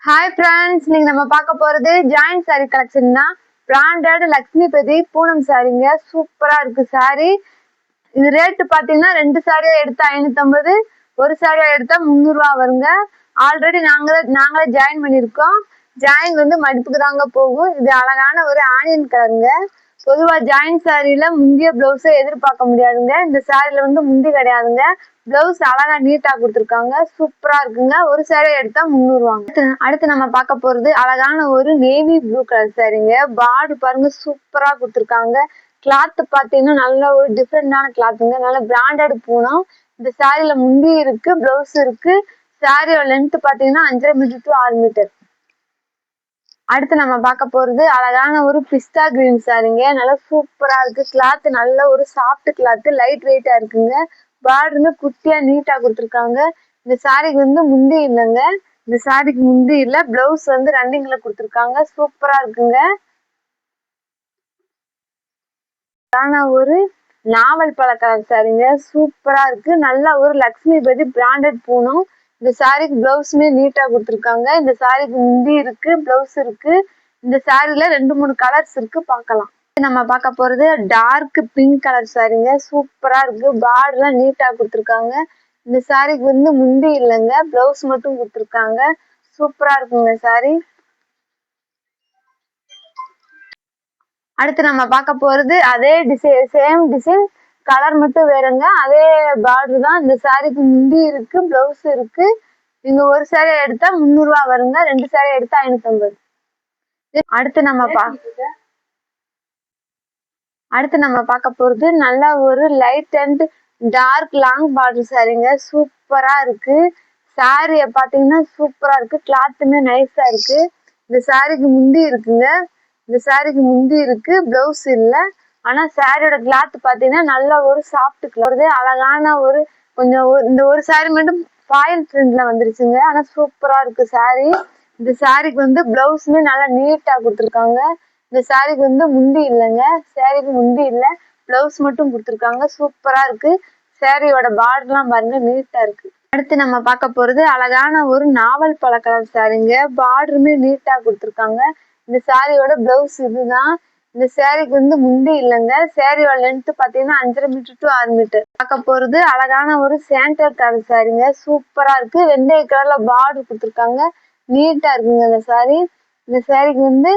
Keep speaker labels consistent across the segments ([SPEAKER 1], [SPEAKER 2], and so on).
[SPEAKER 1] Hi friends, நீங்க நம்ம பார்க்க போறது ஜாயிண்ட் சாரி கலெக்ஷன் தான். பிராண்டட் லக்ஷ்மிபதி பூனம் சாரிங்க. சூப்பரா இருக்கு சாரி. இது ரேட்டு பாத்தீங்கன்னா 2 சாரியா எடுத்தா 550, ஒரு சாரியா எடுத்தா 300 ரூபா வருங்க. ஆல்ரெடி நாங்களே ஜாயின் பண்ணிருக்கோம். ஜாயின் வந்து மடிப்புக்கு தாங்க போகும். இது அழகான ஒரு ஆனியன் கலருங்க. பொதுவா ஜாயின் சாரியில முந்திய பிளவுஸை எதிர்பார்க்க முடியாதுங்க. இந்த சாரியில வந்து முந்தி கிடையாதுங்க. பிளவுஸ் அழகா நீட்டா கொடுத்துருக்காங்க. சூப்பரா இருக்குங்க. ஒரு சாரி எடுத்தா 300 ரூபாங்க. அடுத்து நம்ம பார்க்க போறது அழகான ஒரு நேவி ப்ளூ கலர் சாரிங்க. பார்டர் பாருங்க, சூப்பரா கொடுத்துருக்காங்க. கிளாத் பாத்தீங்கன்னா நல்ல ஒரு டிஃப்ரெண்டான கிளாத்துங்க. நல்ல பிராண்டட் பூனம். இந்த சாரியில முந்தி இருக்கு, பிளவுஸ் இருக்கு. சாரியோட லென்த் பாத்தீங்கன்னா 5.5 மீட்டர் டு 6 மீட்டர். அடுத்து நம்ம பார்க்க போறது அழகான ஒரு பிஸ்தா கிரீன் சாரிங்க. நல்லா சூப்பரா இருக்கு. கிளாத் நல்ல ஒரு சாஃப்ட் கிளாத், லைட் வெயிட்டா இருக்குங்க. பார்டருமே குட்டியா நீட்டா கொடுத்துருக்காங்க. இந்த சாரிக்கு வந்து முந்தி இல்லைங்க. இந்த சாரிக்கு முந்தி இல்ல, பிளவுஸ் வந்து ரன்னிங்ல கொடுத்துருக்காங்க. சூப்பரா இருக்குங்க. ஒரு நாவல் பழ கலர் சாரிங்க. சூப்பரா இருக்கு. நல்ல ஒரு லக்ஷ்மிபதி பிராண்டட் பூனம். இந்த சாரிக்கு பிளவுஸுமே நீட்டா கொடுத்துருக்காங்க. இந்த சாரிக்கு முந்தி இருக்கு, பிளவுஸ் இருக்கு. இந்த சாரில 2-3 கலர்ஸ் இருக்கு, பார்க்கலாம். நம்ம பார்க்க போறது டார்க் பிங்க் கலர் சாரிங்க. சூப்பரா இருக்கு. பார்டர்லாம் நீட்டா கொடுத்துருக்காங்க. இந்த சாரிக்கு வந்து முந்தி இல்லைங்க, பிளவுஸ் மட்டும் கொடுத்துருக்காங்க. சூப்பரா இருக்குங்க சாரி. அடுத்து நம்ம பார்க்க போறது அதே டிசைன், சேம் டிசைன், கலர் மட்டும் வேறுங்க. அதே பார்டர் தான். இந்த சாரிக்கு முந்தி இருக்கு, பிளவுஸ் இருக்கு. நீங்க ஒரு சாரி எடுத்தா 300 ரூபா வருங்க. 2 சாரி எடுத்தா 550. அடுத்து நம்ம பார்க்க போறது நல்ல ஒரு light and dark long border சாரிங்க. சூப்பரா இருக்கு. சாரிய பாத்தீங்கன்னா சூப்பரா இருக்கு. கிளாத்துமே நைஸா இருக்கு. இந்த சாரிக்கு முந்தி இருக்குங்க. இந்த சாரிக்கு முந்தி இருக்கு, பிளவுஸ் இல்ல. ஆனா சாரியோட கிளாத் பாத்தீங்கன்னா நல்ல ஒரு சாஃப்ட் கிளாத். அழகான ஒரு கொஞ்சம் இந்த ஒரு சாரி மட்டும் ஃபாயில் பிரிண்ட்ல வந்துருச்சுங்க. ஆனா சூப்பரா இருக்கு சாரி. இந்த சாரிக்கு வந்து பிளவுஸுமே நல்லா நீட்டா கொடுத்துருக்காங்க. இந்த சாரிக்கு வந்து முந்தி இல்லைங்க. சாரிக்கு முந்தி இல்ல, பிளவுஸ் மட்டும் கொடுத்துருக்காங்க. சூப்பரா இருக்கு. சாரியோட பார்டர்லாம் பாருங்க, நீட்டா இருக்கு. அடுத்து நம்ம பார்க்க போறது அழகான ஒரு நாவல் பழ கலர் சாரிங்க. பார்டருமே நீட்டா கொடுத்துருக்காங்க. இந்த சாரியோட பிளவுஸ் இதுதான். இந்த சாரிக்கு வந்து முந்தி இல்லைங்க. சாரியோட லென்த் பாத்தீங்கன்னா 5.5 மீட்டர் டு 6 மீட்டர். பார்க்க போறது அழகான ஒரு சாண்டல் கலர் சாரிங்க. சூப்பரா இருக்கு. வெந்தய கலர்ல பார்டர் கொடுத்துருக்காங்க. நீட்டா இருக்குங்க இந்த சாரி. இந்த சாரிக்கு வந்து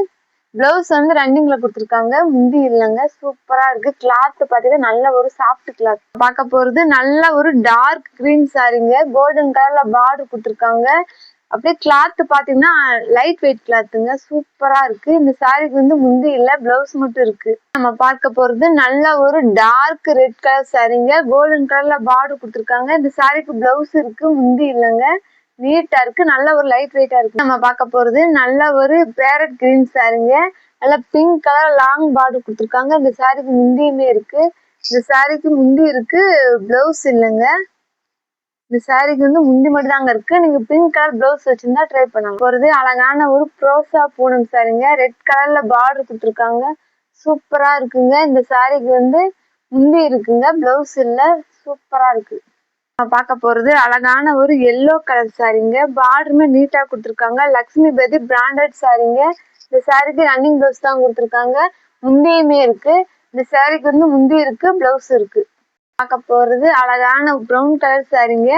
[SPEAKER 1] பிளவுஸ் வந்து ரன்னிங்ல கொடுத்துருக்காங்க, முந்தி இல்லைங்க. சூப்பரா இருக்கு. கிளாத் பாத்தீங்கன்னா நல்ல ஒரு சாஃப்ட் கிளாத். பார்க்க போறது நல்ல ஒரு டார்க் கிரீன் சாரிங்க. கோல்டன் கலர்ல பார்டர் கொடுத்துருக்காங்க. அப்படியே கிளாத் பாத்தீங்கன்னா லைட் வெயிட் கிளாத்துங்க. சூப்பரா இருக்கு. இந்த சாரிக்கு வந்து முந்தி இல்ல, பிளவுஸ் மட்டும் இருக்கு. நம்ம பார்க்க போறது நல்ல ஒரு டார்க் ரெட் கலர் சாரிங்க. கோல்டன் கலர்ல பார்டர் கொடுத்துருக்காங்க. இந்த சாரிக்கு பிளவுஸ் இருக்கு, முந்தி இல்லைங்க. நீட்டா இருக்கு. நல்ல ஒரு லைட் வெயிட்டா இருக்கு. நம்ம பார்க்க போறது நல்ல ஒரு பேரட் கிரீன் சாரிங்க. நல்ல பிங்க் கலர் லாங் பார்டர் கொடுத்துருக்காங்க. இந்த சாரிக்கு முந்தியுமே இருக்கு. இந்த சாரிக்கு முந்தி இருக்கு, பிளவுஸ் இல்லைங்க. இந்த சாரிக்கு வந்து முந்தி மட்டும் தாங்க இருக்கு. நீங்க பிங்க் கலர் பிளவுஸ் வச்சிருந்தா ட்ரை பண்ணலாம். போறது அழகான ஒரு ப்ரோசா பூனம் சாரிங்க. ரெட் கலர்ல பார்டர் கொடுத்துருக்காங்க. சூப்பரா இருக்குங்க. இந்த சாரிக்கு வந்து முந்தி இருக்குங்க, பிளவுஸ் இல்ல. சூப்பரா இருக்கு. பார்க்க போறது அழகான ஒரு எல்லோ கலர் சாரிங்க. பார்டருமே நீட்டா கொடுத்துருக்காங்க. லக்ஷ்மிபதி பிராண்டட் சாரிங்க. இந்த சாரிக்கு ரன்னிங் பிளவுஸ் தான் கொடுத்துருக்காங்க. முந்தியுமே இருக்கு. இந்த சாரிக்கு வந்து முந்தி இருக்கு, பிளவுஸ் இருக்கு. பார்க்க போறது அழகான ப்ரௌன் கலர் சாரிங்க.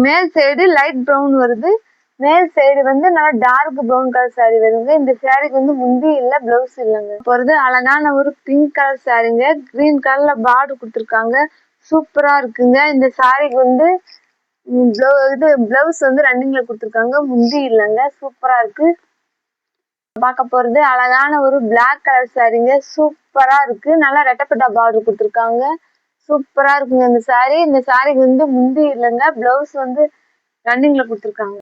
[SPEAKER 1] மேல் சைடு லைட் ப்ரௌன் வருது, மேல் சைடு வந்து நல்லா டார்க் ப்ரௌன் கலர் சாரி வருங்க. இந்த சாரிக்கு வந்து முந்தி இல்ல, பிளவுஸ் இல்லைங்க. போறது அழகான ஒரு பிங்க் கலர் சாரிங்க. கிரீன் கலர்ல பார்டர் கொடுத்துருக்காங்க. சூப்பரா இருக்குங்க. இந்த சாரிக்கு வந்து பிளவுஸ் வந்து ரன்னிங்ல கொடுத்துருக்காங்க, முந்தி இல்லைங்க. சூப்பரா இருக்கு. பார்க்க போறது அழகான ஒரு பிளாக் கலர் சாரிங்க. சூப்பரா இருக்கு. நல்லா ரெட்டப்பட்டா பார்டர் கொடுத்துருக்காங்க. சூப்பரா இருக்குங்க இந்த சாரி. இந்த சாரிக்கு வந்து முந்தி இல்லைங்க, பிளவுஸ் வந்து ரன்னிங்ல கொடுத்துருக்காங்க.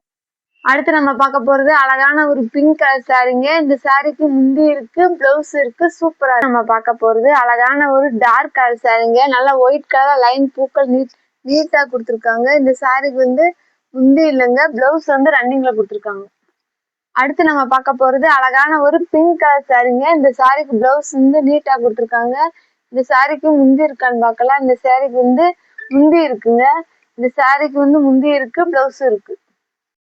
[SPEAKER 1] அடுத்து நம்ம பார்க்க போறது அழகான ஒரு பிங்க் கலர் சாரிங்க. இந்த சாரிக்கு முந்தி இருக்கு, பிளவுஸ் இருக்கு. சூப்பரா நம்ம பார்க்க போறது அழகான ஒரு டார்க் கலர் சாரிங்க. நல்லா ஒயிட் கலர் லைன் பூக்கள் நீட்டா கொடுத்துருக்காங்க. இந்த சாரிக்கு வந்து முந்தி இல்லைங்க, பிளவுஸ் வந்து ரன்னிங்ல கொடுத்துருக்காங்க. அடுத்து நம்ம பார்க்க போறது அழகான ஒரு பிங்க் கலர் சாரிங்க. இந்த சாரிக்கு பிளவுஸ் வந்து நீட்டா கொடுத்துருக்காங்க. இந்த சாரிக்கு முந்தி இருக்கான்னு பார்க்கலாம். இந்த சாரிக்கு வந்து முந்தி இருக்குங்க. இந்த சாரிக்கு வந்து முந்தி இருக்கு, பிளவுஸ் இருக்கு.